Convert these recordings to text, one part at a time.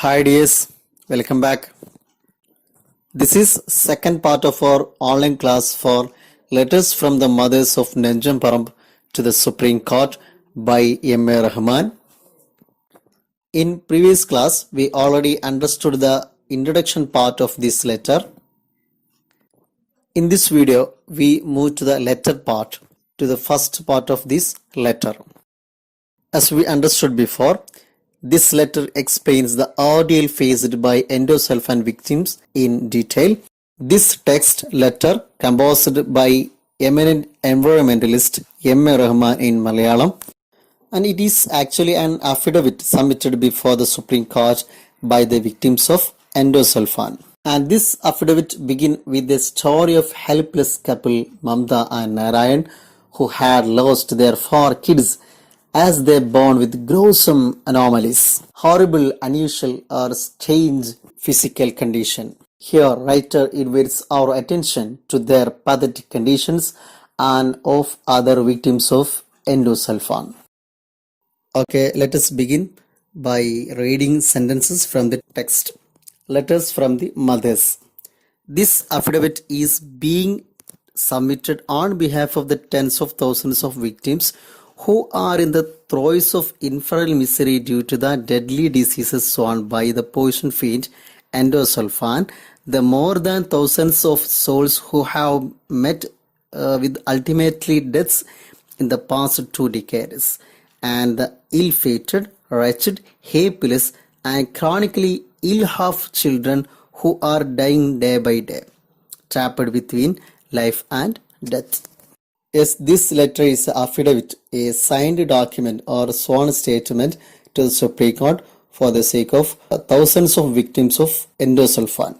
Hi dears, welcome back. This is second part of our online class for letters from the mothers of Nenjamparambu to the Supreme Court by M.A. Rahman. In previous class, we already understood the introduction part of this letter. In this video, we move to the letter part, to the first part of this letter. As we understood before, this letter explains the ordeal faced by endosulfan victims in detail. This text letter, composed by eminent environmentalist M.A. Rahman in Malayalam, and it is actually an affidavit submitted before the Supreme Court by the victims of endosulfan. And this affidavit begins with the story of helpless couple Mamta and Narayan who had lost their 4 kids as they born with gruesome anomalies, horrible, unusual or strange physical condition. Here, writer invites our attention to their pathetic conditions and of other victims of endosulfan. Okay, let us begin by reading sentences from the text. Letters from the mothers. This affidavit is being submitted on behalf of the tens of thousands of victims who are in the throes of infernal misery due to the deadly diseases sown by the poison fiend endosulfan, the more than thousands of souls who have met with ultimately deaths in the past 2 decades, and the ill-fated, wretched, helpless, and chronically ill-health children who are dying day by day, trapped between life and death. Yes, this letter is affidavit, a signed document or sworn statement to the Supreme Court for the sake of thousands of victims of endosulfan.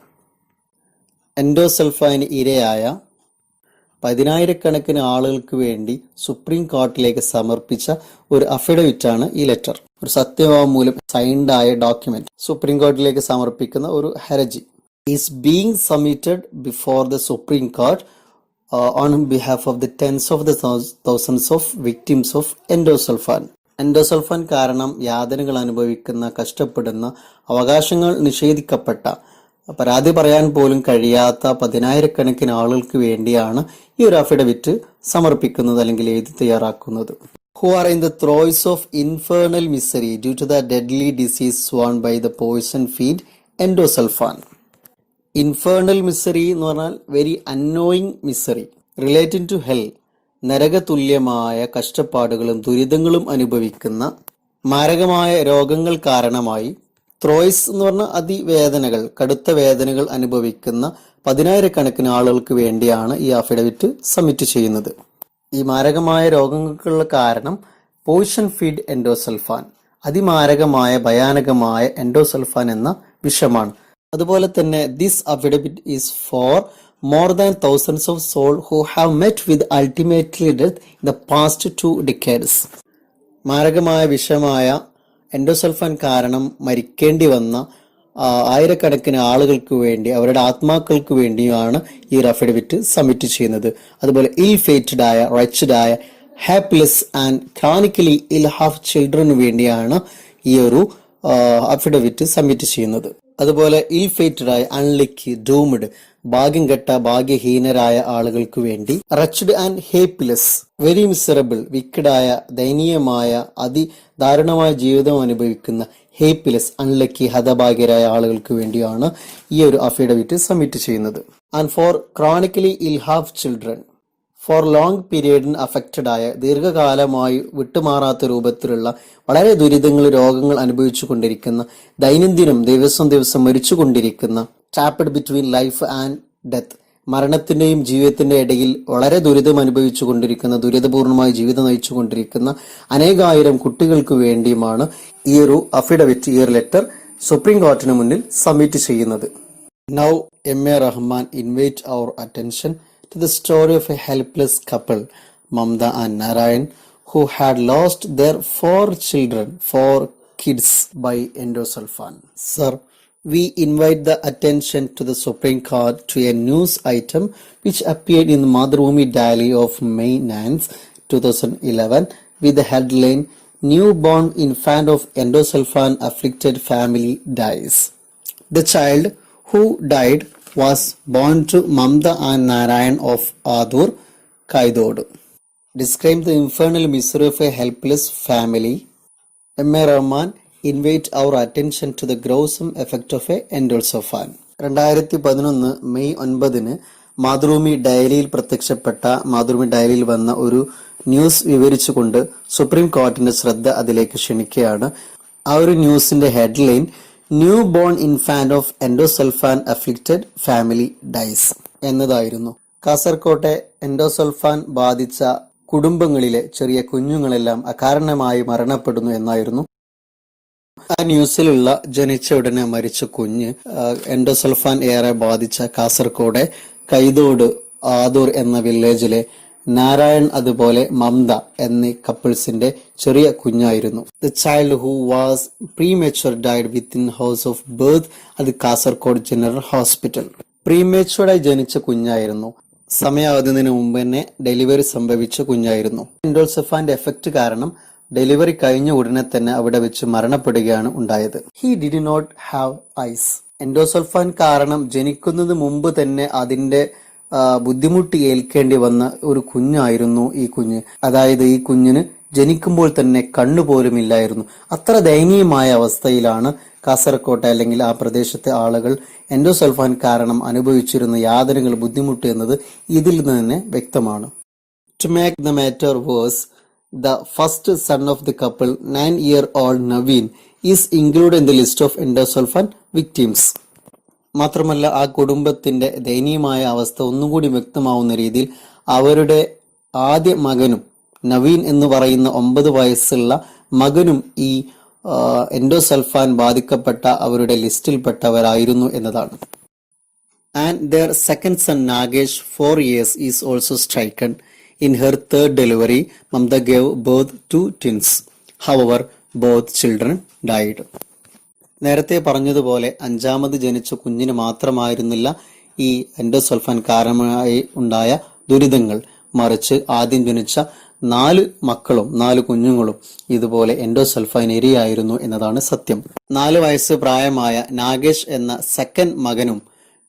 എൻഡോസൾഫാന് ഇരയായ പതിനായിരക്കണക്കിന് ആളുകൾക്ക് വേണ്ടി supreme കോർട്ടിലേക്ക് സമർപ്പിച്ച ഒരു അഫിഡവിറ്റാണ് ഈ letter. ഒരു സത്യവാങ്മൂലം, signed ആയ ഡോക്യുമെന്റ് സുപ്രീം കോർട്ടിലേക്ക് സമർപ്പിക്കുന്ന ഒരു ഹർജി. Is being submitted before the supreme court on behalf of the tens of the thousands of victims of endosulfan. Endosulfan കാരണം യാതനകൾ അനുഭവിക്കുന്ന, കഷ്ടപ്പെടുന്ന, അവകാശങ്ങൾ നിഷേധിക്കപ്പെട്ട, പരാതി പറയാൻ പോലും കഴിയാത്ത പതിനായിരക്കണക്കിന് ആളുകൾക്ക് വേണ്ടിയാണ് ഈ ഒരു അഫിഡവിറ്റ് സമർപ്പിക്കുന്നത് അല്ലെങ്കിൽ എഴുതി തയ്യാറാക്കുന്നത്. Who are in the throes of infernal misery due to the deadly disease sown by the poison fiend endosulfan. Infernal misery എന്ന് പറഞ്ഞാൽ very annoying misery relating to hell, നരകതുല്യമായ കഷ്ടപ്പാടുകളും ദുരിതങ്ങളും അനുഭവിക്കുന്ന മാരകമായ രോഗങ്ങൾ കാരണമായി, ത്രോയ്സ് എന്ന് പറഞ്ഞാൽ അതിവേദനകൾ, കടുത്ത വേദനകൾ അനുഭവിക്കുന്ന പതിനായിരക്കണക്കിന് ആളുകൾക്ക് വേണ്ടിയാണ് ഈ അഫിഡവിറ്റ് സബ്മിറ്റ് ചെയ്യുന്നത്. ഈ മാരകമായ രോഗങ്ങൾക്കുള്ള കാരണം പോയിസൺ ഫീഡ് എൻഡോസൾഫാൻ, അതിമാരകമായ ഭയാനകമായ എൻഡോസൾഫാൻ എന്ന വിഷമാണ്. അതുപോലെ തന്നെ this affidavit is for more than thousands of soul who have met with ultimately death in the past 2 decades. മാരകമായ വിഷമായ എൻഡോസൾഫാൻ കാരണം മരിക്കേണ്ടി വന്ന ആയിരക്കണക്കിന് ആളുകൾക്ക് വേണ്ടി, അവരുടെ ആത്മാക്കൾക്ക് വേണ്ടിയാണ് ഈ ഒരു അഫിഡവിറ്റ് സബ്മിറ്റ് ചെയ്യുന്നത്. അതുപോലെ ഇൽ ഫേറ്റഡ് ആയ, റെച്ചഡ് ആയ, hapless and chronically ill have ചിൽഡ്രന് വേണ്ടിയാണ് ഈ ഒരു അഫിഡവിറ്റ് സബ്മിറ്റ് ചെയ്യുന്നത്. അതുപോലെ ഇൽ ഫേറ്റഡ് ആയ, അൺലക്കി, ഡൂംഡ്, ഭാഗ്യം കെട്ട, ഭാഗ്യഹീനരായ ആളുകൾക്ക് വേണ്ടി, റച്ചഡ് ആൻഡ് ഹേപ്ലെസ്, വെരി മിസറബിൾ, വിക്കഡായ, ദയനീയമായ, അതിദാരുണമായ ജീവിതം അനുഭവിക്കുന്ന, ഹേപ്ലെസ്, അൺലക്കി, ഹതഭാഗ്യരായ ആളുകൾക്ക് വേണ്ടിയാണ് ഈ ഒരു അഫിഡവിറ്റ് സബ്മിറ്റ് ചെയ്യുന്നത്. And for chronically ill have children, for long പീരിയഡിന് അഫക്റ്റഡ് ആയ, ദീർഘകാലമായി വിട്ടുമാറാത്ത രൂപത്തിലുള്ള വളരെ ദുരിതങ്ങൾ, രോഗങ്ങൾ അനുഭവിച്ചു കൊണ്ടിരിക്കുന്ന, ദൈനംദിനം ദിവസം മരിച്ചുകൊണ്ടിരിക്കുന്ന, trapped between life and death, മരണത്തിന്റെയും ജീവിതത്തിന്റെ ഇടയിൽ വളരെ ദുരിതം അനുഭവിച്ചു കൊണ്ടിരിക്കുന്ന, ദുരിതപൂർണമായ ജീവിതം നയിച്ചു കൊണ്ടിരിക്കുന്ന അനേകായിരം കുട്ടികൾക്ക് വേണ്ടിയുമാണ് ഈ ഒരു അഫിഡവിറ്റ്, ഈ ഒരു ലെറ്റർ സുപ്രീം കോർട്ടിന് മുന്നിൽ സബ്മിറ്റ് ചെയ്യുന്നത്. Now M.A. Rahman invite our attention to the story of a helpless couple, Mamta and Narayan, who had lost their 4 children, 4 kids by endosulfan. Sir, we invite the attention to the Supreme Court to a news item which appeared in the Madhurabhumi Daily of May 9, 2011 with the headline, newborn infant of endosulfan afflicted family dies. The child who died was born to Mamta and Narayan of Adur, Kaidodu. Describe the infernal misery of a helpless family. M.A. Rahman invite our attention to the gruesome effect of a endosulfan. 2011 May 9 Mathrubhumi ഡയറിയിൽ പ്രത്യക്ഷപ്പെട്ട മാതൃഭൂമി ഡയറിയിൽ വന്ന ഒരു news വിവരിച്ചുകൊണ്ട് supreme കോടതിന്റെ ശ്രദ്ധ അതിലേക്ക് ക്ഷണിക്കുകയാണ്. ആ ഒരു ന്യൂസിന്റെ headline new born infant of endosulfan afflicted family dies എന്നതായിരുന്നു. കാസർകോട്ടെ എൻഡോസൾഫാൻ ബാധിച്ച കുടുംബങ്ങളിലെ ചെറിയ കുഞ്ഞുങ്ങളെല്ലാം അകാരണമായി മരണപ്പെടുന്നു എന്നായിരുന്നു. ആ ന്യൂസിലുള്ള ജനിച്ച ഉടനെ മരിച്ച കുഞ്ഞ് എൻഡോസൾഫാൻ ഏറെ ബാധിച്ച കാസർകോടെ കൈതോട് ആദൂർ എന്ന വില്ലേജിലെ നാരായൺ അതുപോലെ മംത എന്നീ കപ്പിൾസിന്റെ ചെറിയ കുഞ്ഞായിരുന്നു. The child who was premature died within hours of birth അത് കാസർകോട് ജനറൽ ഹോസ്പിറ്റൽ. പ്രീമേച്വറായി ജനിച്ച കുഞ്ഞായിരുന്നു. സമയാവുന്നതിന് മുമ്പ് തന്നെ ഡെലിവറി സംഭവിച്ച കുഞ്ഞായിരുന്നു. എൻഡോസൾഫാന്റെ എഫക്ട് കാരണം ഡെലിവറി കഴിഞ്ഞ ഉടനെ തന്നെ അവിടെ വെച്ച് മരണപ്പെടുകയാണ് ഉണ്ടായത്. He did not have eyes. Endosulfan കാരണം ജനിക്കുന്നത് മുമ്പ് തന്നെ അതിന്റെ ബുദ്ധിമുട്ട് ഏൽക്കേണ്ടി വന്ന ഒരു കുഞ്ഞായിരുന്നു ഈ കുഞ്ഞ്. അതായത് ഈ കുഞ്ഞിന് ജനിക്കുമ്പോൾ തന്നെ കണ്ണുപോലും ഇല്ലായിരുന്നു. അത്ര ദയനീയമായ അവസ്ഥയിലാണ് കാസർകോട്ടെ അല്ലെങ്കിൽ ആ പ്രദേശത്തെ ആളുകൾ എൻഡോസൾഫാൻ കാരണം അനുഭവിച്ചിരുന്ന യാതനകൾ, ബുദ്ധിമുട്ട് എന്നത് ഇതിൽ നിന്ന് തന്നെ വ്യക്തമാണ്. To make the matter worse, the first son of the couple, 9-year-old Naveen, is included in the list of endosulfan victims. മാത്രമല്ല ആ കുടുംബത്തിന്റെ ദയനീയമായ അവസ്ഥ ഒന്നുകൂടി വ്യക്തമാവുന്ന രീതിയിൽ അവരുടെ ആദ്യ മകനും നവീൻ എന്ന് പറയുന്ന 9 വയസ്സുള്ള മകനും ഈ എൻഡോസൾഫാൻ ബാധിക്കപ്പെട്ട അവരുടെ ലിസ്റ്റിൽപ്പെട്ടവരായിരുന്നു എന്നതാണ്. And their second son Nagesh, 4 years, is also stricken. In her third delivery, Mamta gave birth to twins. However, both children died. നേരത്തെ പറഞ്ഞതുപോലെ 5ാമത് ജനിച്ച കുഞ്ഞിന് മാത്രമായിരുന്നില്ല ഈ എൻഡോസൾഫാൻ കാരണമായി ഉണ്ടായ ദുരിതങ്ങൾ, മറിച്ച് ആദ്യം ജനിച്ച 4 മക്കളും 4 കുഞ്ഞുങ്ങളും ഇതുപോലെ എൻഡോസൾഫാൻ ഇരയായിരുന്നു എന്നതാണ് സത്യം. 4 വയസ്സ് പ്രായമായ നാഗേഷ് എന്ന സെക്കൻഡ് മകനും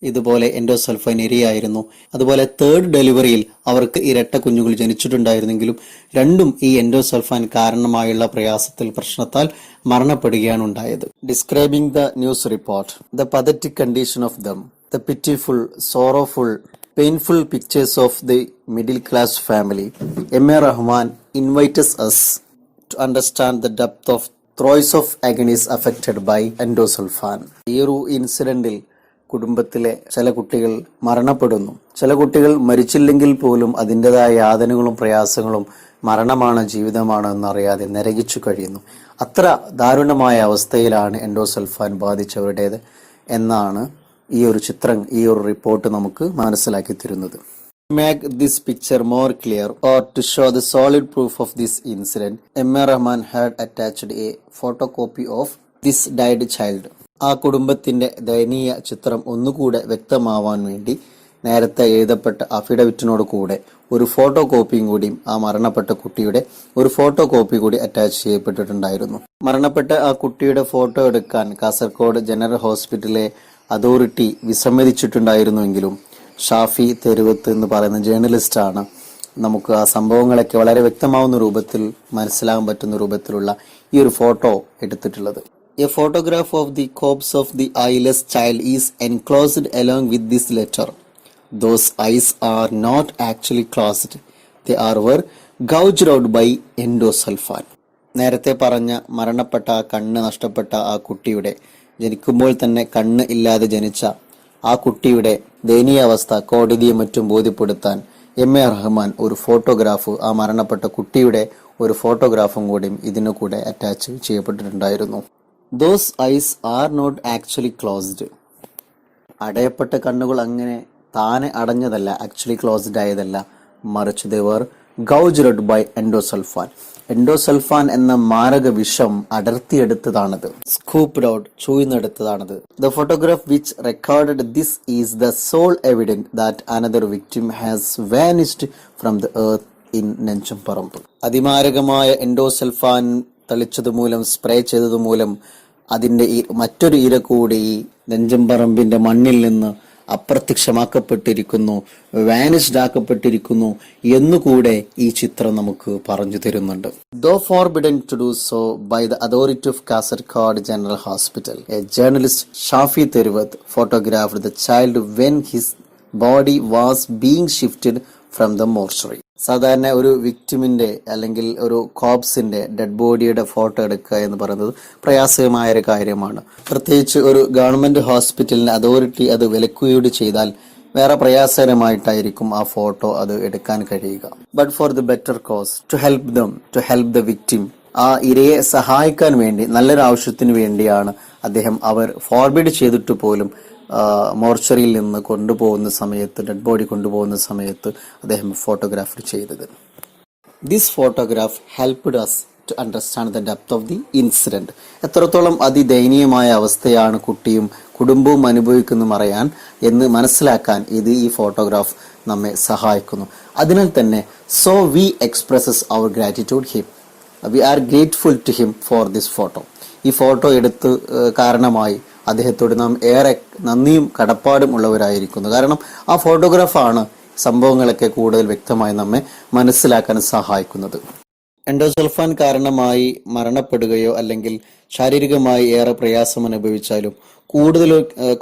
ഇതുപോലെ എൻഡോസൾഫാൻ ഇരയായിരുന്നു. അതുപോലെ തേർഡ് ഡെലിവറിയിൽ അവർക്ക് ഇരട്ട കുഞ്ഞുങ്ങൾ ജനിച്ചിട്ടുണ്ടായിരുന്നെങ്കിലും രണ്ടും ഈ എൻഡോസൾഫാൻ കാരണമായുള്ള പ്രയാസത്തിൽ പ്രശ്നത്താൽ മരണപ്പെടുകയാണ് ഉണ്ടായത്. Describing the news report, the pathetic condition of them, the pitiful, sorrowful, painful pictures of the middle class family. M.A. Rahman invites us to understand the depth of throes of agonies affected by endosulfan. ഈ ഒരു ഇൻസിഡന്റിൽ കുടുംബത്തിലെ ചില കുട്ടികൾ മരണപ്പെടുന്നു. ചില കുട്ടികൾ മരിച്ചില്ലെങ്കിൽ പോലും അതിൻ്റെതായ യാതനകളും പ്രയാസങ്ങളും മരണമാണ് ജീവിതമാണ് എന്നറിയാതെ നരകിച്ചു കഴിയുന്നു. അത്ര ദാരുണമായ അവസ്ഥയിലാണ് എൻഡോസൾഫാൻ ബാധിച്ചവരുടേത് എന്നാണ് ഈ ഒരു ചിത്രം, ഈ ഒരു റിപ്പോർട്ട് നമുക്ക് മനസ്സിലാക്കി തരുന്നത്. Make this picture more clear or to show the solid proof of this incident, M.A. Rahman had attached a photocopy of this died child. ആ കുടുംബത്തിന്റെ ദയനീയ ചിത്രം ഒന്നുകൂടെ വ്യക്തമാവാൻ വേണ്ടി നേരത്തെ എഴുതപ്പെട്ട അഫിഡവിറ്റിനോട് കൂടെ ഒരു ഫോട്ടോ കോപ്പിയും കൂടി ആ മരണപ്പെട്ട കുട്ടിയുടെ ഒരു ഫോട്ടോ കോപ്പി കൂടി അറ്റാച്ച് ചെയ്യപ്പെട്ടിട്ടുണ്ടായിരുന്നു. മരണപ്പെട്ട ആ കുട്ടിയുടെ ഫോട്ടോ എടുക്കാൻ കാസർഗോഡ് ജനറൽ ഹോസ്പിറ്റലിലെ അതോറിറ്റി വിസമ്മതിച്ചിട്ടുണ്ടായിരുന്നുവെങ്കിലും ഷാഫി തെരുവത്ത് എന്ന് പറയുന്ന ജേർണലിസ്റ്റാണ് നമുക്ക് ആ സംഭവങ്ങളൊക്കെ വളരെ വ്യക്തമാവുന്ന രൂപത്തിൽ മനസ്സിലാകാൻ പറ്റുന്ന രൂപത്തിലുള്ള ഈ ഒരു ഫോട്ടോ എടുത്തിട്ടുള്ളത്. A photograph of the corpse of the eyeless child is enclosed along with this letter. Those eyes are not actually closed. They were gouged out by endosulfan. നേരത്തെ പറഞ്ഞ മരണപ്പെട്ട കണ്ണ് നഷ്ടപ്പെട്ട ആ കുട്ടിയുടെ, ജനിക്കുമ്പോൾ തന്നെ കണ്ണ് ഇല്ലാതെ ജനിച്ച ആ കുട്ടിയുടെ ദയനീയാവസ്ഥ കോടതിയെ മറ്റും ബോധ്യപ്പെടുത്താൻ M.A. റഹ്മാൻ ഒരു ഫോട്ടോഗ്രാഫ്, ആ മരണപ്പെട്ട കുട്ടിയുടെ ഒരു ഫോട്ടോഗ്രാഫും കൂടി ഇതിനു കൂടെ അറ്റാച്ച് ചെയ്യപ്പെട്ടിട്ടുണ്ടായിരുന്നു. Those eyes are not actually closed. അടയപ്പെട്ട കണ്ണുകൾ അങ്ങനെ താനെ അടഞ്ഞതല്ല, ആക്ച്വലി ക്ലോസ്ഡ് ആയതല്ല, മറിച്ച് they were gouged by endosulfan. Endosulfan എന്ന മാരക വിഷം അടർത്തിയെടുത്തതാണത്, സ്കൂപ്ഡ് ഔട്ട്, ചൂഴ്ന്നെടുത്തതാണത്. The photograph which recorded this is the sole evidence that another victim has vanished from the earth in Nenjamparambu. അതിമാരകമായ എൻഡോസൾഫാൻ തളിച്ചതുമൂലം സ്പ്രേ ചെയ്തതുമൂലം അതിന്റെ മറ്റൊരു ഇര കൂടി ഈ നെഞ്ചംപറമ്പിന്റെ മണ്ണിൽ നിന്ന് അപ്രത്യക്ഷമാക്കപ്പെട്ടിരിക്കുന്നു, വാനിഷ്ഡ് ആക്കപ്പെട്ടിരിക്കുന്നു എന്നുകൂടെ ഈ ചിത്രം നമുക്ക് പറഞ്ഞു തരുന്നുണ്ട്. Though forbidden to do so by the authority of Kasaragod general hospital, a journalist Shafi Theruvath photographed the child when his body was being shifted from the mortuary. സാധാരണ ഒരു വിക്ടിമിന്റെ അല്ലെങ്കിൽ ഒരു കോപ്സിന്റെ ഡെഡ് ബോഡിയുടെ ഫോട്ടോ എടുക്കുക എന്ന് പറയുന്നത് പ്രയാസകരമായ ഒരു കാര്യമാണ്. പ്രത്യേകിച്ച് ഒരു ഗവൺമെന്റ് ഹോസ്പിറ്റലിന് അതോറിറ്റി അത് വിലക്കുകയോട് ചെയ്താൽ വേറെ പ്രയാസകരമായിട്ടായിരിക്കും ആ ഫോട്ടോ അത് എടുക്കാൻ കഴിയുക. But for the better cause, to help the victim, ആ ഇരയെ സഹായിക്കാൻ വേണ്ടി, നല്ലൊരു ആവശ്യത്തിന് വേണ്ടിയാണ് അവർ ഫോർബിഡ് ചെയ്തിട്ട് പോലും മോർച്ചറിയിൽ നിന്ന് കൊണ്ടുപോകുന്ന സമയത്ത്, ഡെഡ് ബോഡി കൊണ്ടുപോകുന്ന സമയത്ത് ഫോട്ടോഗ്രാഫ് ചെയ്തത്. This photograph helped us to understand the depth of the incident. എത്രത്തോളം അതിദയനീയമായ അവസ്ഥയാണ് കുട്ടിയും കുടുംബവും അനുഭവിക്കുന്നു അറിയാൻ എന്ന് മനസ്സിലാക്കാൻ ഈ ഫോട്ടോഗ്രാഫ് നമ്മെ സഹായിക്കുന്നു. അതിനാൽ തന്നെ so we expresses our gratitude him, we are grateful to him for this photo. ഈ ഫോട്ടോ എടുത്ത് കാരണമായി അദ്ദേഹത്തോട് നാം ഏറെ നന്ദിയും കടപ്പാടും ഉള്ളവരായിരിക്കുന്നു. കാരണം ആ ഫോട്ടോഗ്രാഫാണ് സംഭവങ്ങളൊക്കെ കൂടുതൽ വ്യക്തമായി നമ്മെ മനസ്സിലാക്കാൻ സഹായിക്കുന്നത്. എൻഡോസൾഫാൻ കാരണമായി മരണപ്പെടുകയോ അല്ലെങ്കിൽ ശാരീരികമായി ഏറെ പ്രയാസം അനുഭവിച്ചാലും കൂടുതൽ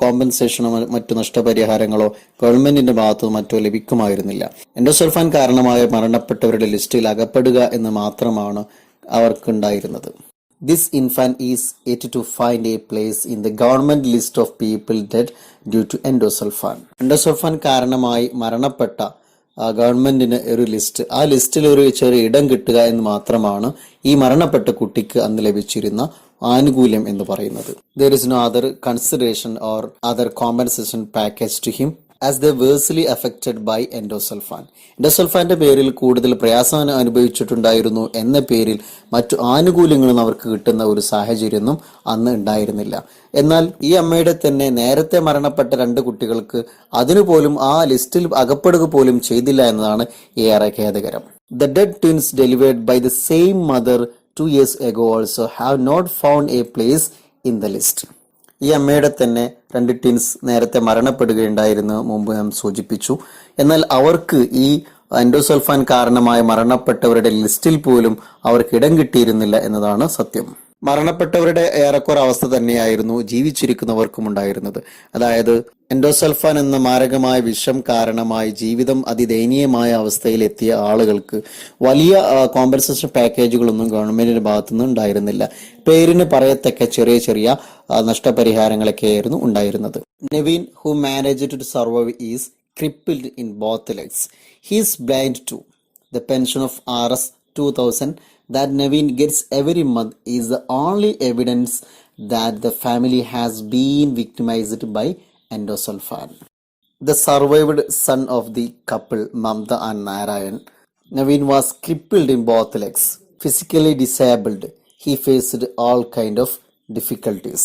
കോമ്പൻസേഷനോ മറ്റു നഷ്ടപരിഹാരങ്ങളോ ഗവൺമെന്റിന്റെ ഭാഗത്തോ മറ്റോ ലഭിക്കുമായിരുന്നില്ല. എൻഡോസൾഫാൻ കാരണമായി മരണപ്പെട്ടവരുടെ ലിസ്റ്റിൽ അകപ്പെടുക എന്ന് മാത്രമാണ് അവർക്കുണ്ടായിരുന്നത്. This infant is yet to find a place in the government list of people dead due to endosulfan. Endosulfan കാരണമായി മരണപ്പെട്ട ഗവൺമെന്റിന് ഒരു ലിസ്റ്റ്, ആ ലിസ്റ്റിൽ ഒരു ചെറിയ ഇടം കിട്ടുക എന്ന് മാത്രമാണ് ഈ മരണപ്പെട്ട കുട്ടിക്ക് അന്ന് ലഭിച്ചിരുന്ന ആനുകൂല്യം എന്ന് പറയുന്നത്. There is no other consideration or other compensation package to him as they versely affected by endosulfan. എൻഡോസൾഫാന്റെ പേരിൽ കൂടുതൽ പ്രയാസം അനുഭവിച്ചിട്ടുണ്ടായിരുന്നു എന്ന പേരിൽ മറ്റു ആനുകൂല്യങ്ങളും അവർക്ക് കിട്ടുന്ന ഒരു സാഹചര്യമൊന്നും അന്ന് ഉണ്ടായിരുന്നില്ല. എന്നാൽ ഈ അമ്മയുടെ തന്നെ നേരത്തെ മരണപ്പെട്ട 2 കുട്ടികൾക്ക് അതിനുപോലും ആ ലിസ്റ്റിൽ അകപ്പെടുക പോലും ചെയ്തില്ല എന്നതാണ് ഏറെ ഖേദകരം. The dead twins delivered by the same mother 2 years ago also have not found a place in the list. ഈ അമ്മയുടെ തന്നെ 2 ട്വിൻസ് നേരത്തെ മരണപ്പെടുകയുണ്ടായിരുന്നു, മുമ്പ് നാം സൂചിപ്പിച്ചു. എന്നാൽ അവർക്ക് ഈ എൻഡോസൾഫാൻ കാരണമായി മരണപ്പെട്ടവരുടെ ലിസ്റ്റിൽ പോലും അവർക്ക് ഇടം കിട്ടിയിരുന്നില്ല എന്നതാണ് സത്യം. മരണപ്പെട്ടവരുടെ ഏറെക്കുറെ അവസ്ഥ തന്നെയായിരുന്നു ജീവിച്ചിരിക്കുന്നവർക്കും ഉണ്ടായിരുന്നത്. അതായത് എൻഡോസൾഫാൻ എന്ന മാരകമായ വിഷം കാരണമായി ജീവിതം അതിദയനീയമായ അവസ്ഥയിലെത്തിയ ആളുകൾക്ക് വലിയ കോമ്പൻസേഷൻ പാക്കേജുകളൊന്നും ഗവൺമെന്റിന്റെ ഭാഗത്തുനിന്ന് ഉണ്ടായിരുന്നില്ല. പേരിന് പറയത്തക്ക ചെറിയ ചെറിയ നഷ്ടപരിഹാരങ്ങളൊക്കെയായിരുന്നു ഉണ്ടായിരുന്നത്. Nevin, who managed to survive, is crippled in both legs. He is blind too. The pension of Rs 2000 that Naveen gets every month is the only evidence that the family has been victimized by endosulfan. The survived son of the couple, Mamta and Narayan, Naveen was crippled in both legs, physically disabled. He faced all kind of difficulties.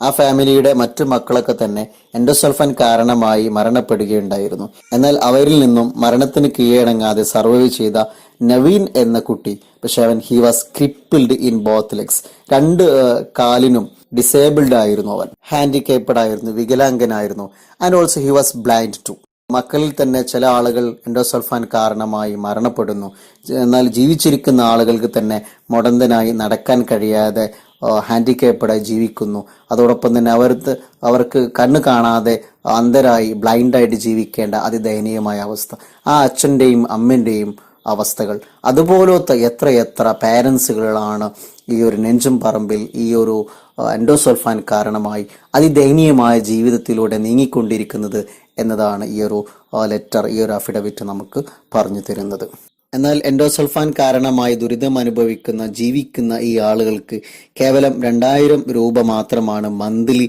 ആ ഫാമിലിയുടെ മറ്റു മക്കളൊക്കെ തന്നെ endosulfan കാരണമായി മരണപ്പെടുകയുണ്ടായിരുന്നു. എന്നാൽ അവരിൽ നിന്നും മരണത്തിന് കീഴടങ്ങാതെ സർവൈവ് ചെയ്ത നവീൻ എന്ന കുട്ടി, പക്ഷെ he was crippled in both legs, 2 കാലിനും ഡിസേബിൾഡ് ആയിരുന്നു, അവൻ ഹാൻഡിക്കേപ്പഡ് ആയിരുന്നു, വികലാംഗനായിരുന്നു. And also he was blind too. മക്കളിൽ തന്നെ ചില ആളുകൾ എൻഡോസൾഫാൻ കാരണമായി മരണപ്പെടുന്നു. എന്നാൽ ജീവിച്ചിരിക്കുന്ന ആളുകൾക്ക് തന്നെ മുടന്തനായി നടക്കാൻ കഴിയാതെ ഹാൻഡിക്കേപ്പഡായി ജീവിക്കുന്നു. അതോടൊപ്പം തന്നെ അവർക്ക് കണ്ണ് കാണാതെ അന്ധരായി ബ്ലൈൻഡായിട്ട് ജീവിക്കേണ്ട അതിദയനീയമായ അവസ്ഥ, ആ അച്ഛൻ്റെയും അമ്മൻ്റെയും അവസ്ഥകൾ. അതുപോലത്തെ എത്ര പാരൻസുകളാണ് ഈ ഒരു നെഞ്ചുംപറമ്പിൽ ഈ ഒരു എൻഡോസൾഫാൻ കാരണമായി അതിദയനീയമായ ജീവിതത്തിലൂടെ നീങ്ങിക്കൊണ്ടിരിക്കുന്നത് എന്നതാണ് ഈ ഒരു ലെറ്റർ, ഈ ഒരു അഫിഡവിറ്റ് നമുക്ക് പറഞ്ഞു തരുന്നത്. എന്നാൽ എൻഡോസൾഫാൻ കാരണമായി ദുരിതം അനുഭവിക്കുന്ന ജീവിക്കുന്ന ഈ ആളുകൾക്ക് കേവലം 2000 രൂപ മാത്രമാണ് മന്ത്ലി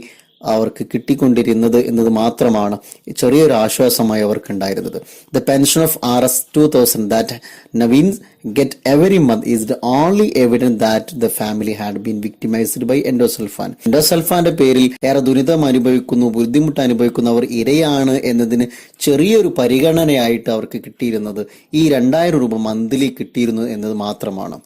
അവർക്ക് കിട്ടിക്കൊണ്ടിരുന്നത് എന്നത് മാത്രമാണ് ചെറിയൊരു ആശ്വാസമായി അവർക്ക് ഉണ്ടായിരുന്നത്. The pension of Rs 2000 that Naveen get every month is the only evidence that the family had been victimised by endosulfan. എൻഡോസൾഫാന്റെ പേരിൽ ഏറെ ദുരിതം അനുഭവിക്കുന്നു, ബുദ്ധിമുട്ട് അനുഭവിക്കുന്നവർ ഇരയാണ് എന്നതിന് ചെറിയൊരു പരിഗണനയായിട്ട് അവർക്ക് കിട്ടിയിരുന്നത് ഈ 2000 രൂപ മന്ത്ലി കിട്ടിയിരുന്നു എന്നത് മാത്രമാണ്.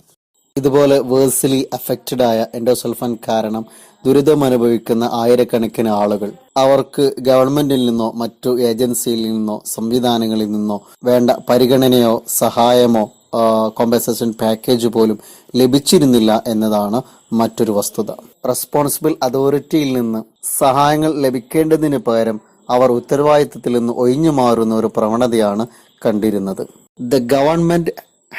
ഇതുപോലെ വേഴ്സ്ലി അഫക്റ്റഡ് ആയ എൻഡോസൾഫാൻ കാരണം ദുരിതം അനുഭവിക്കുന്ന ആയിരക്കണക്കിന് ആളുകൾ അവർക്ക് ഗവൺമെന്റിൽ നിന്നോ മറ്റു ഏജൻസിയിൽ നിന്നോ സംവിധാനങ്ങളിൽ നിന്നോ വേണ്ട പരിഗണനയോ സഹായമോ കോമ്പൻസേഷൻ പാക്കേജ് പോലും ലഭിച്ചിരുന്നില്ല എന്നതാണ് മറ്റൊരു വസ്തുത. റെസ്പോൺസിബിൾ അതോറിറ്റിയിൽ നിന്ന് സഹായങ്ങൾ ലഭിക്കേണ്ടതിന് പകരം അവർ ഉത്തരവാദിത്തത്തിൽ നിന്ന് ഒഴിഞ്ഞു മാറുന്ന ഒരു പ്രവണതയാണ് കണ്ടിരുന്നത്. The government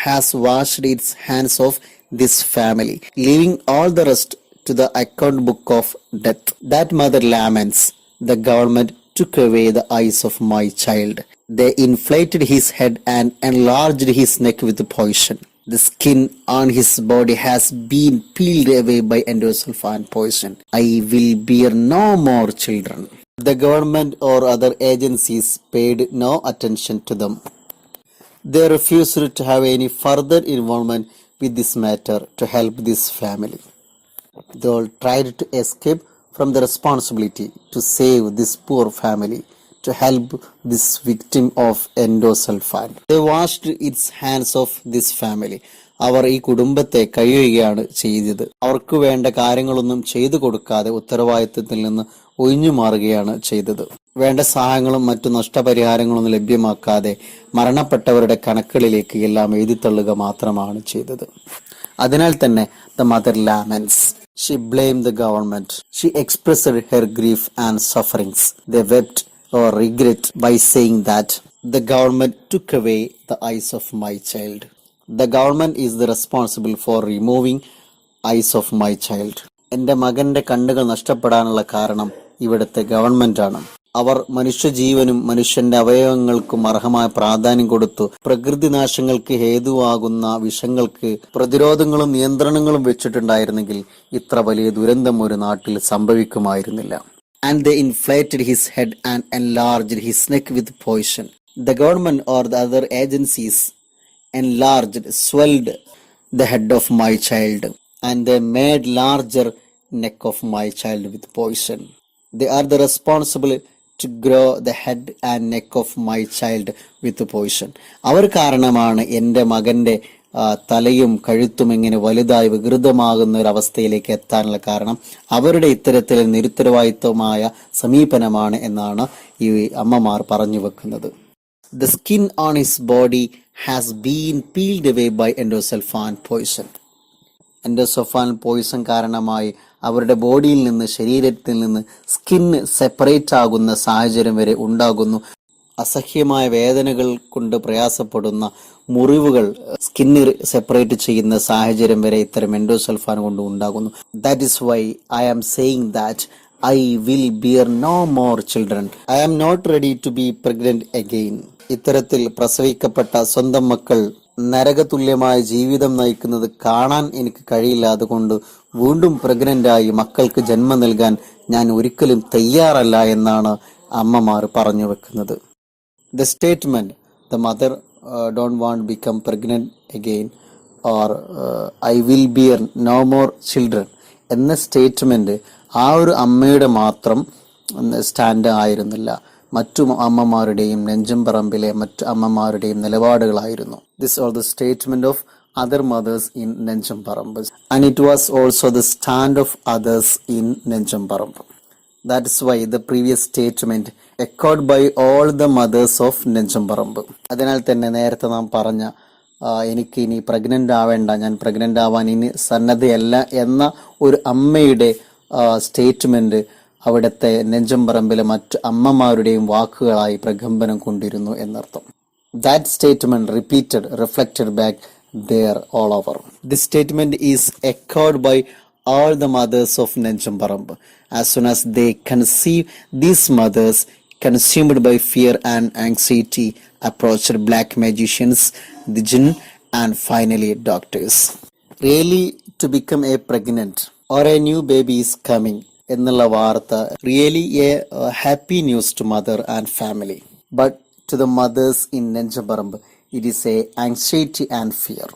has washed it's hands of this family, leaving all the rest to the account book of death. That mother laments, the government took away the eyes of my child. They inflated his head and enlarged his neck with poison. The skin on his body has been peeled away by endosulfan poison. I will bear no more children. The government or other agencies paid no attention to them. They refused to have any further involvement with this matter to help this family. They all tried to escape from the responsibility to save this poor family, to help this victim of endosulfan. They washed its hands of this family. അവർ ഈ കുടുംബത്തെ കഴിയുകയാണ് ചെയ്തത്. അവർക്ക് വേണ്ട കാര്യങ്ങളൊന്നും ചെയ്തു കൊടുക്കാതെ ഉത്തരവാദിത്തത്തിൽ നിന്ന് ഒഴിഞ്ഞു മാറുകയാണ് ചെയ്തത്. വേണ്ട സഹായങ്ങളും മറ്റു നഷ്ടപരിഹാരങ്ങളൊന്നും ലഭ്യമാക്കാതെ മരണപ്പെട്ടവരുടെ കണക്കുകളിലേക്ക് എല്ലാം എഴുതിത്തള്ളുക മാത്രമാണ് ചെയ്തത്. അതിനാൽ തന്നെ the mother laments. She blamed the government. She expressed her grief and sufferings. They wept or regret by saying that the government took away the eyes of my child. The government is the responsible for removing eyes of my child. എന്റെ മകന്റെ കണ്ണുകൾ നഷ്ടപ്പെടാനുള്ള കാരണം ഇവിടുത്തെ government ആണ്. അവർ മനുഷ്യജീവനും മനുഷ്യന്റെ അവയവങ്ങൾക്കും അർഹമായ പ്രാധാന്യം കൊടുത്തു. പ്രകൃതി നാശങ്ങൾക്ക് ഹേതുവാകുന്ന വിഷങ്ങൾക്ക് പ്രതിരോധങ്ങളും നിയന്ത്രണങ്ങളും വെച്ചിട്ടുണ്ടായിരുന്നെങ്കിൽ ഇത്ര വലിയ ദുരന്തം ഒരു നാട്ടിൽ സംഭവിക്കുമായിരുന്നില്ല. And they inflated his head and enlarged his neck with poison. The government or the other agencies enlarged, swelled the head of my child, and they made larger neck of my child with poison. They are the responsible to grow the head and neck of my child with poison. അവർ കാരണമാണ് എൻ്റെ മകന്റെ തലയും കഴുത്തും ഇങ്ങനെ വലുതായി വികൃതമാകുന്ന ഒരു അവസ്ഥയിലേക്ക് എത്താനുള്ള കാരണം അവരുടെ ഇത്തരത്തിൽ നിരുത്തരവാദിത്വമായ സമീപനമാണ് എന്നാണ് ഈ അമ്മമാർ പറഞ്ഞു വെക്കുന്നത്. The skin on his body has been peeled away by endosulfan poison. Endosulfan poison കാരണമായി അവരുടെ ബോഡിയിൽ നിന്ന് ശരീരത്തിൽ നിന്ന് സ്കിന്ന് സെപ്പറേറ്റ് ആകുന്ന സാഹചര്യം വരെ ഉണ്ടാകുന്നു. അസഹ്യമായ വേദനകൾ കൊണ്ട് പ്രയാസപ്പെടുന്ന മുറിവുകൾ സ്കിന്ന് സെപ്പറേറ്റ് ചെയ്യുന്ന സാഹചര്യം വരെ ഇത്തരം എൻഡോസൾഫാൻ കൊണ്ട് ഉണ്ടാകുന്നു. That is why I am saying that I will bear no more children. I am not ready to be pregnant again. ഇത്തരത്തിൽ പ്രസവിക്കപ്പെട്ട സ്വന്തം മക്കൾ നരകതുല്യമായ ജീവിതം നയിക്കുന്നത് കാണാൻ എനിക്ക് കഴിയില്ല. അതുകൊണ്ട് വീണ്ടും പ്രഗ്നന്റായി മക്കൾക്ക് ജന്മം നൽകാൻ ഞാൻ ഒരിക്കലും തയ്യാറല്ല എന്നാണ് അമ്മമാർ പറഞ്ഞു വെക്കുന്നത്. The statement, the mother don't want to become pregnant again or I will bear no more children എന്ന സ്റ്റേറ്റ്മെന്റ് ആ ഒരു അമ്മയുടെ മാത്രം സ്റ്റാൻഡ് ആയിരുന്നില്ല, മറ്റു അമ്മമാരുടെയും നെഞ്ചമ്പറമ്പിലെ മറ്റു അമ്മമാരുടെയും നിലപാടുകളായിരുന്നു. This was the statement of other mothers in Nenjamparambu, and it was also the stand of others in Nenjamparambu. That is why the previous statement echoed by all the mothers of Nenjamparambu. അതിനാൽ തന്നെ നേരത്തെ നാം പറഞ്ഞ എനിക്ക് ഇനി pregnant ആവേണ്ട, ഞാൻ pregnant ആവാൻ ഇനി സന്നദ്ധയല്ല എന്ന ഒരു അമ്മയുടെ സ്റ്റേറ്റ്മെന്റ് അവിടുത്തെ നെഞ്ചമ്പറമ്പിലെ മറ്റു അമ്മമാരുടെയും വാക്കുകളായി പ്രകമ്പനം കൊണ്ടിരുന്നു എന്നർത്ഥം. That statement repeated, reflected back there all over. This statement is echoed by all the mothers of Nenjamparambu. As soon as they conceive, these mothers, consumed by fear and anxiety, approached black magicians, the jinn, and finally doctors. Really, to become a pregnant or a new baby is coming എന്നുള്ള വാർത്ത really a happy news to mother and family, but to the mothers in Nenjamparambu it is a anxiety and fear.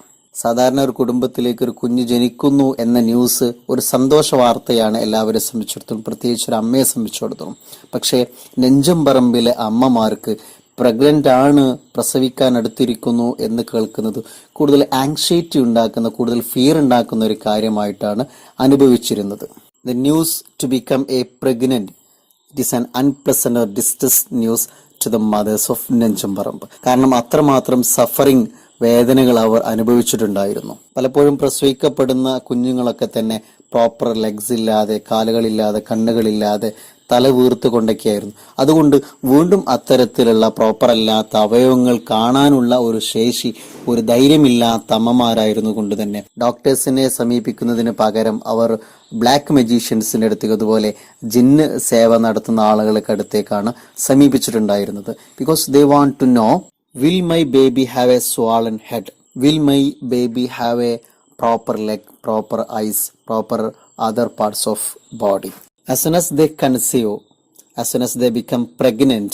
സാധാരണ ഒരു കുടുംബത്തിലേക്ക് ഒരു കുഞ്ഞ് ജനിക്കുന്നു എന്ന news ഒരു സന്തോഷ വാർത്തയാണ് എല്ലാവരെ സംബന്ധിച്ചിടത്തോളം, പ്രത്യേകിച്ച് ഒരു അമ്മയെ സംബന്ധിച്ചിടത്തോളം. പക്ഷേ നെഞ്ചമ്പറമ്പിലെ അമ്മമാർക്ക് പ്രഗ്നന്റ് ആണ്, പ്രസവിക്കാൻ അടുത്തിരിക്കുന്നു എന്ന് കേൾക്കുന്നത് കൂടുതൽ ആങ്സൈറ്റി ഉണ്ടാക്കുന്ന, കൂടുതൽ ഫിയർ ഉണ്ടാക്കുന്ന ഒരു കാര്യമായിട്ടാണ് അനുഭവിച്ചിരുന്നത്. The news to become a pregnant, it is an unpleasant or distress news to the mothers of Nenjamparambu. കാരണം അത്രമാത്രം സഫറിങ്, വേദനകൾ അവർ അനുഭവിച്ചിട്ടുണ്ടായിരുന്നു. പലപ്പോഴും പ്രസവിക്കപ്പെടുന്ന കുഞ്ഞുങ്ങളൊക്കെ തന്നെ പ്രോപ്പർ ലെഗ്സ് ഇല്ലാതെ, കാലുകളില്ലാതെ, കണ്ണുകളില്ലാതെ, തല വീർത്തുകൊണ്ടൊക്കെയായിരുന്നു. അതുകൊണ്ട് വീണ്ടും അത്തരത്തിലുള്ള പ്രോപ്പർ അല്ലാത്ത അവയവങ്ങൾ കാണാനുള്ള ഒരു ശേഷി, ഒരു ധൈര്യമില്ലാത്ത അമ്മമാരായിരുന്നു കൊണ്ട് തന്നെ ഡോക്ടേഴ്സിനെ സമീപിക്കുന്നതിന് പകരം അവർ ബ്ലാക്ക് മജീഷ്യൻസിന്റെ അടുത്തേക്ക്, അതുപോലെ ജിന്ന് സേവ നടത്തുന്ന ആളുകൾക്ക് അടുത്തേക്കാണ് സമീപിച്ചിട്ടുണ്ടായിരുന്നത്. Because they want to know, will my baby have a swollen head? Will my baby have a proper leg, proper eyes, proper other parts of body? As soon as they conceive, as soon as they become pregnant,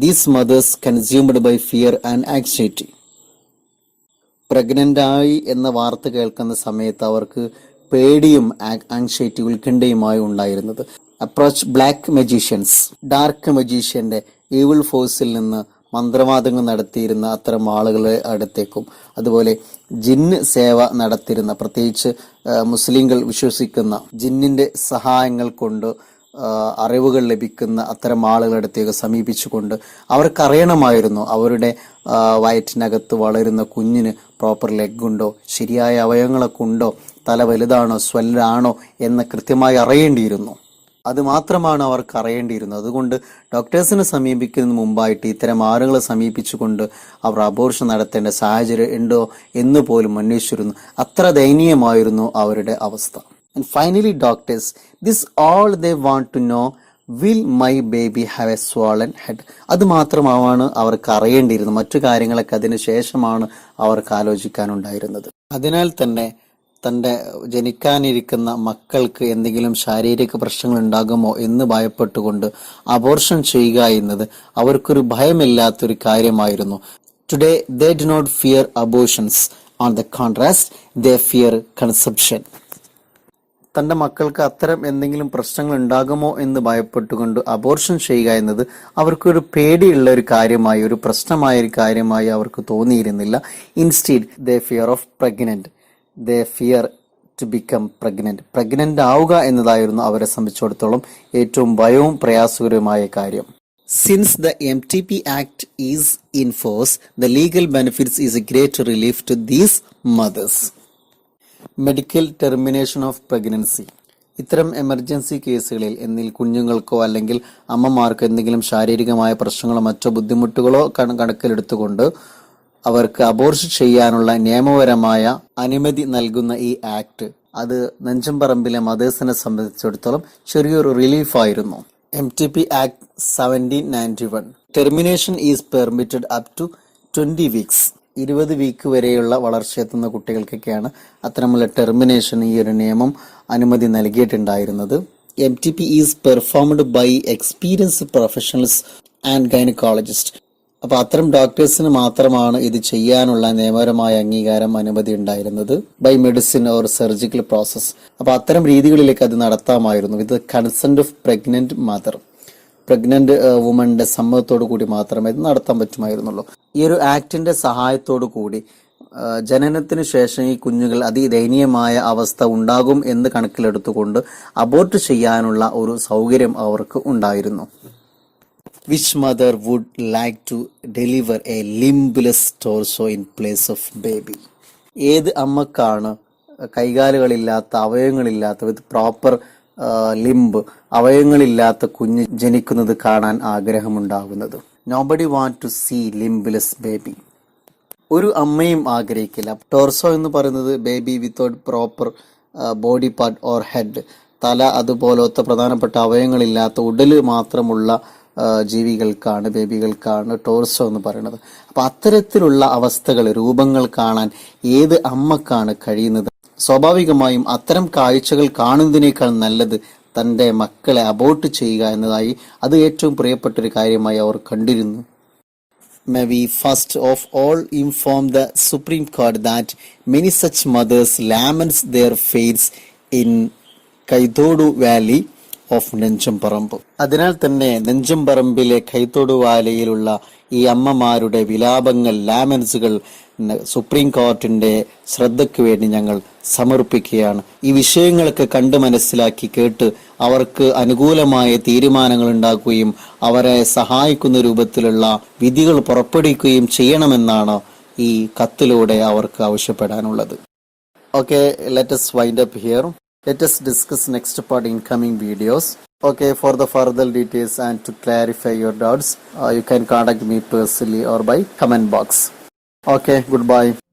these mothers consumed by fear and anxiety. Pregnant ആയി എന്ന വാർത്ത കേൾക്കുന്ന സമയത്ത് അവർക്ക് പേടിയും anxiety, ഉത്കണ്ഠയുമായി ഉണ്ടായിരുന്നത്. Approach black magicians, dark മജീഷ്യന്റെ ഈവിൾ ഫോഴ്സിൽ നിന്ന് മന്ത്രവാദങ്ങൾ നടത്തിയിരുന്ന അത്തരം ആളുകളെ അടുത്തേക്കും, അതുപോലെ ജിന്ന് സേവ നടത്തിയിരുന്ന, പ്രത്യേകിച്ച് മുസ്ലിങ്ങൾ വിശ്വസിക്കുന്ന ജിന്നിന്റെ സഹായങ്ങൾ കൊണ്ട് അറിവുകൾ ലഭിക്കുന്ന അത്തരം ആളുകളുടെ അടുത്തേക്ക് സമീപിച്ചുകൊണ്ട് അവർക്കറിയണമായിരുന്നു അവരുടെ വയറ്റിനകത്ത് വളരുന്ന കുഞ്ഞിന് പ്രോപ്പർ ലെഗ് ഉണ്ടോ, ശരിയായ അവയവങ്ങളൊക്കെ ഉണ്ടോ, തല വലുതാണോ, സ്വെല്ലാണോ എന്ന് കൃത്യമായി അറിയേണ്ടിയിരുന്നു. അത് മാത്രമാണ് അവർക്ക് അറിയേണ്ടിയിരുന്നത്. അതുകൊണ്ട് ഡോക്ടേഴ്സിനെ സമീപിക്കുന്നതിന് മുമ്പായിട്ട് ഇത്തരം ആളുകളെ സമീപിച്ചുകൊണ്ട് അവർ അബോർഷൻ നടത്തേണ്ട സാഹചര്യം ഉണ്ടോ എന്ന് പോലും അന്വേഷിച്ചിരുന്നു. അത്ര ദയനീയമായിരുന്നു അവരുടെ അവസ്ഥ. And finally doctors, this all they want to know, will my baby have a swollen head. അത് മാത്രമാണ് അവർക്ക് അറിയേണ്ടിയിരുന്നത്. മറ്റു കാര്യങ്ങളൊക്കെ അതിനു ശേഷമാണ് അവർക്ക് ആലോചിക്കാനുണ്ടായിരുന്നത്. അതിനാൽ തന്നെ തൻ്റെ ജനിക്കാനിരിക്കുന്ന മക്കൾക്ക് എന്തെങ്കിലും ശാരീരിക പ്രശ്നങ്ങൾ ഉണ്ടാകുമോ എന്ന് ഭയപ്പെട്ടുകൊണ്ട് അബോർഷൻ ചെയ്യുക എന്നത് അവർക്കൊരു ഭയമില്ലാത്തൊരു കാര്യമായിരുന്നു. Today they do not fear abortions, on the contrast they fear conception. തൻ്റെ മക്കൾക്ക് അത്തരം എന്തെങ്കിലും പ്രശ്നങ്ങൾ ഉണ്ടാകുമോ എന്ന് ഭയപ്പെട്ടുകൊണ്ട് അബോർഷൻ ചെയ്യുക എന്നത് അവർക്കൊരു പേടിയുള്ള ഒരു കാര്യമായി, ഒരു പ്രശ്നമായ ഒരു കാര്യമായി അവർക്ക് തോന്നിയിരുന്നില്ല. Instead they fear of pregnant, they fear to become pregnant. Pregnant ആവുക എന്നതായിരുന്നു അവരെ സംബന്ധിച്ചിടത്തോളം ഏറ്റവും ഭയവും പ്രയാസകരവുമായ കാര്യം. Since the MTP Act is in force, the legal benefits is a great relief to these mothers. Medical termination of pregnancy. ഇത്തരം emergency കേസുകളിൽ എന്നിൽ കുഞ്ഞുങ്ങൾക്കോ അല്ലെങ്കിൽ അമ്മമാർക്കോ എന്തെങ്കിലും ശാരീരികമായ പ്രശ്നങ്ങളോ മറ്റോ ബുദ്ധിമുട്ടുകളോ കണക്കിലെടുത്തുകൊണ്ട് അവർക്ക് അബോർഷൻ ചെയ്യാനുള്ള നിയമപരമായ അനുമതി നൽകുന്ന ഈ ആക്ട്, അത് നെഞ്ചമ്പറമ്പിലെ മദേഴ്സിനെ സംബന്ധിച്ചിടത്തോളം ചെറിയൊരു റിലീഫായിരുന്നു. MTP Act 1791. Termination is permitted up to 20 weeks. 20 week വരെയുള്ള വളർച്ചയെത്തുന്ന കുട്ടികൾക്കൊക്കെയാണ് അത്തരമുള്ള ടെർമിനേഷൻ ഈ ഒരു നിയമം അനുമതി നൽകിയിട്ടുണ്ടായിരുന്നത്. MTP is performed by experienced professionals and gynaecologist. അപ്പൊ അത്തരം ഡോക്ടേഴ്സിന് മാത്രമാണ് ഇത് ചെയ്യാനുള്ള നിയമപരമായ അംഗീകാരം, അനുമതി ഉണ്ടായിരുന്നത്. By medicine or surgical process. അപ്പൊ അത്തരം രീതികളിലേക്ക് അത് നടത്താമായിരുന്നു. With consent of pregnant mother, pregnant വുമന്റെ സമ്മതത്തോടു കൂടി മാത്രമേ ഇത് നടത്താൻ പറ്റുമായിരുന്നുള്ളൂ. ഈ ഒരു ആക്ടിന്റെ സഹായത്തോടു കൂടി ജനനത്തിന് ശേഷം ഈ കുഞ്ഞുങ്ങൾ അതിദയനീയമായ അവസ്ഥ ഉണ്ടാകും എന്ന് കണക്കിലെടുത്തുകൊണ്ട് അബോർട്ട് ചെയ്യാനുള്ള ഒരു സൗകര്യം അവർക്ക് ഉണ്ടായിരുന്നു. Which mother would like to deliver a limbless torso in place of baby? ഏത് അമ്മക്കാണ് കൈകാലുകളില്ലാത്ത, അവയവങ്ങളില്ലാത്ത, വിത്ത് പ്രോപ്പർ ലിംബ്, അവയവങ്ങളില്ലാത്ത കുഞ്ഞ് ജനിക്കുന്നത് കാണാൻ ആഗ്രഹമുണ്ടാകുന്നത്? Nobody want to see limbless baby. ഒരു അമ്മയും ആഗ്രഹിക്കില്ല. ടോർസോ എന്ന് പറയുന്നത് baby without proper body part or head, തല അതുപോലത്തെ പ്രധാനപ്പെട്ട അവയവങ്ങളില്ലാത്ത ഉടല് മാത്രമുള്ള ജീവികൾക്കാണ്, ബേബികൾക്കാണ് ടോർസോ എന്ന് പറയുന്നത്. അപ്പൊ അത്തരത്തിലുള്ള അവസ്ഥകൾ, രൂപങ്ങൾ കാണാൻ ഏത് അമ്മക്കാണ് കഴിയുന്നത്? സ്വാഭാവികമായും അത്തരം കാഴ്ചകൾ കാണുന്നതിനേക്കാൾ നല്ലത് തൻ്റെ മക്കളെ അബോർട്ട് ചെയ്യുക എന്നതായി അത് ഏറ്റവും പ്രിയപ്പെട്ടൊരു കാര്യമായി അവർ കണ്ടിരുന്നു. May we first of all inform the Supreme Court that many such mothers laments their fates in Calicut Valley of Nenjamparambu. അതിനാൽ തന്നെ നെഞ്ചംപറമ്പിലെ കൈത്തൊടുവാലയിലുള്ള ഈ അമ്മമാരുടെ വിലാപങ്ങൾ, ലാമൻസുകൾ സുപ്രീം കോർട്ടിന്റെ ശ്രദ്ധയ്ക്ക് വേണ്ടി ഞങ്ങൾ സമർപ്പിക്കുകയാണ്. ഈ വിഷയങ്ങളൊക്കെ കണ്ട് മനസ്സിലാക്കി കേട്ട് അവർക്ക് അനുകൂലമായ തീരുമാനങ്ങൾ ഉണ്ടാക്കുകയും അവരെ സഹായിക്കുന്ന രൂപത്തിലുള്ള വിധികൾ പുറപ്പെടുവിക്കുകയും ചെയ്യണമെന്നാണ് ഈ കത്തിലൂടെ അവർക്ക് ആവശ്യപ്പെടാനുള്ളത്. Okay, let us wind up here. Let us discuss next part in coming videos. Okay, for the further details and to clarify your doubts, you can contact me personally or by comment box. Okay, goodbye.